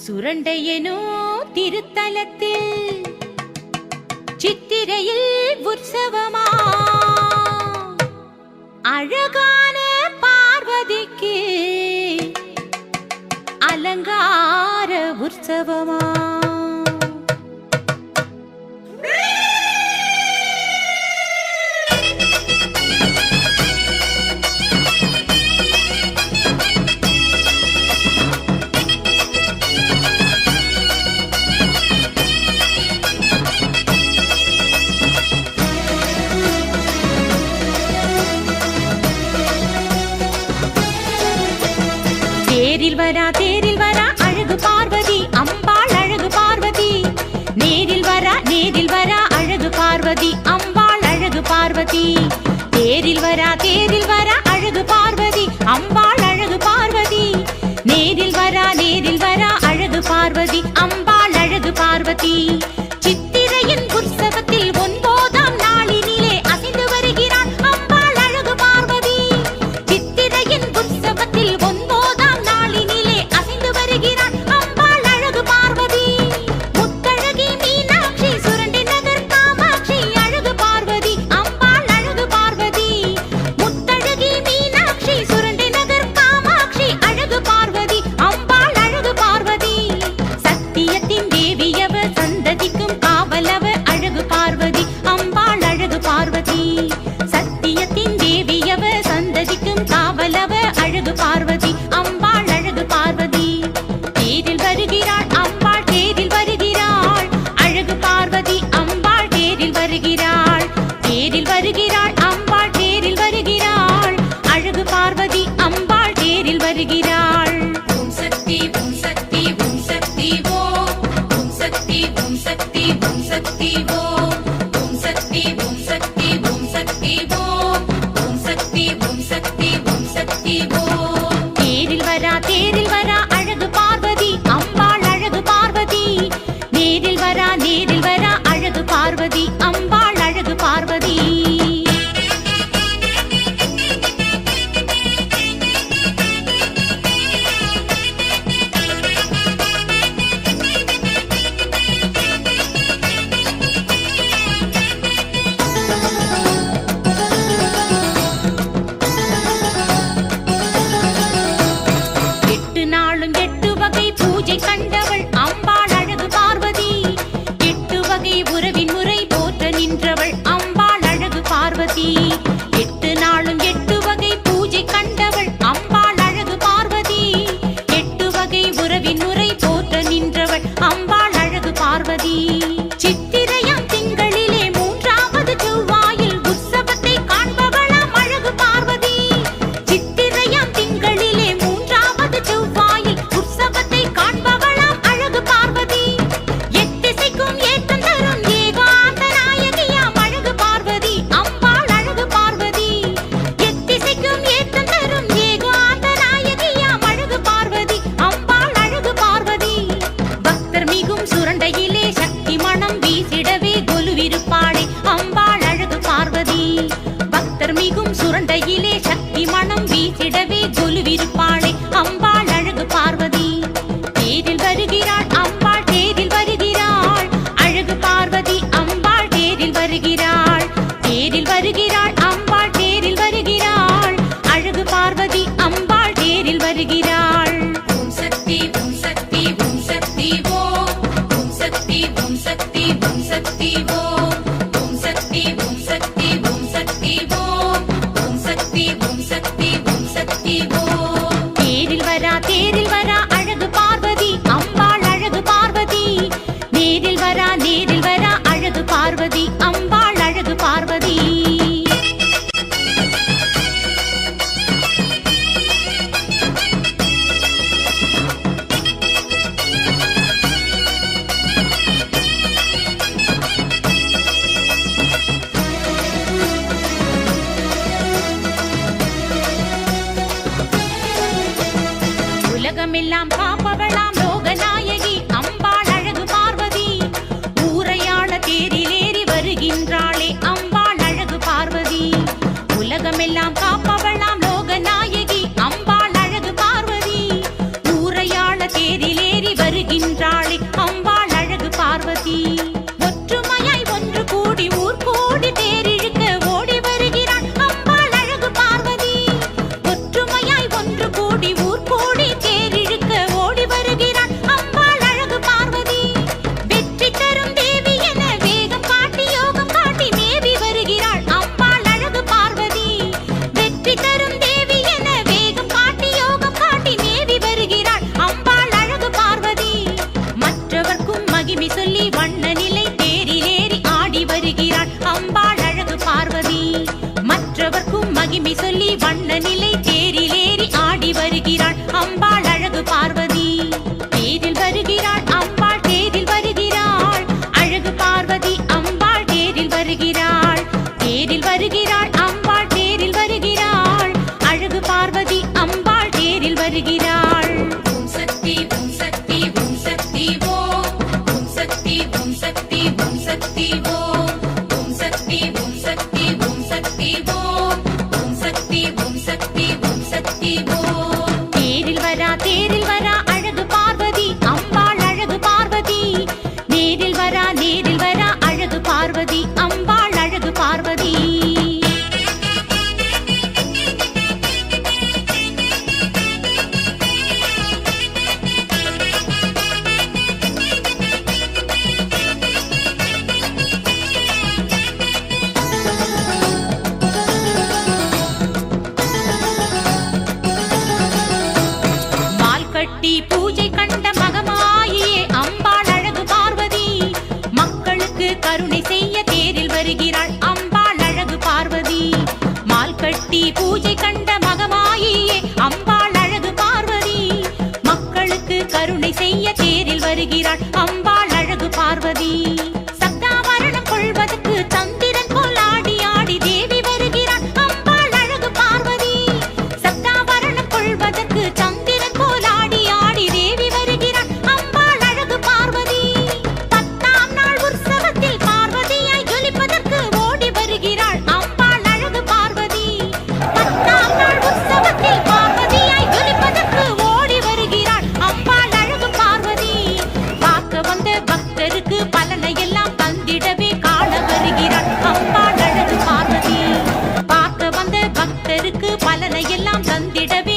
சுரண்டையனோ திருத்தலத்தில் சித்திரையில் உற்சவமா அழகான பார்வதிக்கு அலங்கார உற்சவமா தேரில் வரா அழகு பார்வதி அம்பாள் அழகு பார்வதி நேரில் வரா அழகு பார்வதி அம்பாள் அழகு பார்வதி தேரில் வரா அழகு பார்வதி அம்பாள் அழகு பார்வதி நேரில் வரா அழகு பார்வதி அம்பாள் அழகு பார்வதி சித்திரையின் உற்சவத்தில் 9ஆம் நாளினிலே அசைந்து வருகிறாள் அம்பாள் அழகு பார்வதி சித்திரையின் உற்சவத்தில் 9ஆம் நாளினிலே அசைந்து வருகிறாள் அம்பாள் அழகு பார்வதி முத்தழகி மீனாட்சி சுரண்டை நகர் காமாட்சி அழகு பார்வதி அம்பாள் அழகு பார்வதி முத்தழகி மீனாட்சி சுரண்டை நகர் காமாட்சி அழகு பார்வதி அம்பாள் அழகு பார்வதி சத்தியத்தின் தேவியவ சந்ததிக்கும் காவலவ அழகு பார்வதி அம்பாள் அழகு பார்வதி சத்தியத்தின் தேவியவ சந்ததிக்கும் காவலவ அழகு பார்வதி அம்பாள் அழகு பார்வதி தேரில் வருகிறாள் அம்பாள் தேரில் வருகிறாள் அழகு பார்வதி அம்பாள் தேரில் வருகிறாள் அம்பாள் தேரில் வருகிறாள் அழகு பார்வதி அம்பாள் தேரில் வருகிறாள் ஓம் சக்தி ஓம் சக்தி ஓம் சக்தி ஓம் சக்தி ஓம் சக்தி ஓம் சக்தி ஓம் சக்தி ஓம் சக்தி ஓம் சக்தி ஓம் சக்தி ஓம் சக்தி ஓம் சக்தி தேரில் வரா அழகு பார்வதி அம்பாள் அழகு பார்வதி நேரில் வரா அழகு பார்வதி அம்பாள் அழகு பார்வதி பூஜை கண்டவள் அம்பாள் அழகு பார்வதி 8 வகை உறவின் முறை போற்ற நின்றவள் அம்பாள் அழகு பார்வதி 8 நாளும் 8 வகை பூஜை கண்டவள் அம்பாள் அழகு பார்வதி 8 வகை உறவின் முறை போற்ற நின்றவள் அம்பாள் அழகு பார்வதி சித்திரையாம் திங்களிலே 3வது செவ்வாயில் உற்சவத்தை காண்பவளாம் அழகு பார்வதி சித்திரையாம் திங்களிலே 3வது செவ்வாயில் உற்சவத்தை காண்பவளாம் அழகு பார்வதி எத்திசைக்கும் ஏற்றம் தரும் ஏகாந்த நாயகியாம் அழகு பார்வதி அம்பாள் அழகு பார்வதி எத்திசைக்கும் ஏற்றம் தரும் ஏகாந்த நாயகியாம் அழகு பார்வதி அம்பாள் அழகு பார்வதி பக்தர் மிகும் சுரண்டையிலே சக்தி மனம் வீசிடவே கொலுவிருப்பாளே அம்பாள் அழகு பார்வதி பக்தர் மிகும் சுரண்டையிலே சக்தி மனம் வீசிடவே கொலுவிருப்பாளே அம்பாள் அழகு பார்வதி தேரில் வருகிறாள் அம்பாள் தேரில் வருகிறாள் அழகு பார்வதி அம்பாள் தேரில் வருகிறாள் அம்பாள் தேரில் வருகிறாள் அழகு பார்வதி அம்பாள் தேரில் வருகிறாள் ஓம் சக்தி ஓம் சக்தி ஓம் சக்தி ஓம் சக்தி ஓம் சக்தி ஓம் சக்தி ஓம் சக்தி ஓம் சக்தி ஓம் சக்தி ஓம் சக்தி ஓம் சக்தி ஓம் சக்தி தேரில் வரா அழகு பார்வதி அம்பாள் அழகு பார்வதி நேரில் வரா அழகு பார்வதி அம்பாள் அழகு பார்வதி உலகமெல்லாம் காப்பவளாம் லோகநாயகி அம்பாள் அழகு பார்வதி ஊரையாள தேரிலேறி வருகின்றாளே அம்பாள் அழகு பார்வதி உலகமெல்லாம் காப்பவளாம் லோகநாயகி மகிமை சொல்லி வண்ண நிலை தேரிலேறி ஆடி வருகிறாள் அம்பாள் அழகு பார்வதி தேரில் வருகிறாள் அம்பாள் தேரில் வருகிறாள் அழகு பார்வதி அம்பாள் தேரில் வருகிறாள் தேரில் வருகிறாள் அம்பாள் தேரில் வருகிறாள் அழகு பார்வதி அம்பாள் தேரில் வருகிறாள் ஓம் சக்தி ஓம் சக்தி ஓம் சக்தி ஓம் ஓம் சக்தி ஓம் சக்தி ஓம் சக்தி ஓம் ஓம் சக்தி ஓம் சக்தி ஓம் சக்தி ஓம் ஓம் சக்தி ஓம் சக்தி ஓம் சக்தி ஓம் தேரில் வரா அழகு பார்வதி அம்பாள் அழகு பார்வதி நேரில் வரா அழகு பார்வதி அம்பாள் அழகு பார்வதி கட்டி பூஜை கண்ட மகமாயே அம்பாள் அழகு பார்வதி மக்களுக்கு கருணை செய்ய தேரில் வருகிறாள் அம்பாள் அழகு பார்வதி மால் கட்டி பூஜை கண்ட மகமாயே அம்பாள் அழகு பார்வதி மக்களுக்கு கருணை செய்ய தேரில் வருகிறாள் அம்பாள் அழகு பார்வதி சப்தாவரணம் கொள்வதற்கு சந்திரன் போல் ஆடி ஆடி தேவி வருகிறாள் அம்பாள் அழகு பார்வதி சப்தாவரணம் கொள்வதற்கு சந்திரன் போல் ஆடி ஆடி தேவி வருகிறாள் அம்பாள் அழகு பார்வதி 10ஆம் நாள் உற்சவத்தில் பார்வதியாய் ஜொலிப்பதற்கு ஓடி வருகிறாள் அம்பாள் அழகு பார்வதி 10ஆம் நாள் உற்சவத்தில் பார்வதியாய் ஜொலிப்பதற்கு ஓடி வருகிறாள் அம்பாள் அழகு பார்வதி பார்க்க வந்த பக்தருக்கு பலனை எல்லாம் தந்திடவே காண வருகிறாள் அம்பாள் அழகு பார்வதி பார்க்க வந்த பக்தருக்கு பலனை எல்லாம் தந்திடவே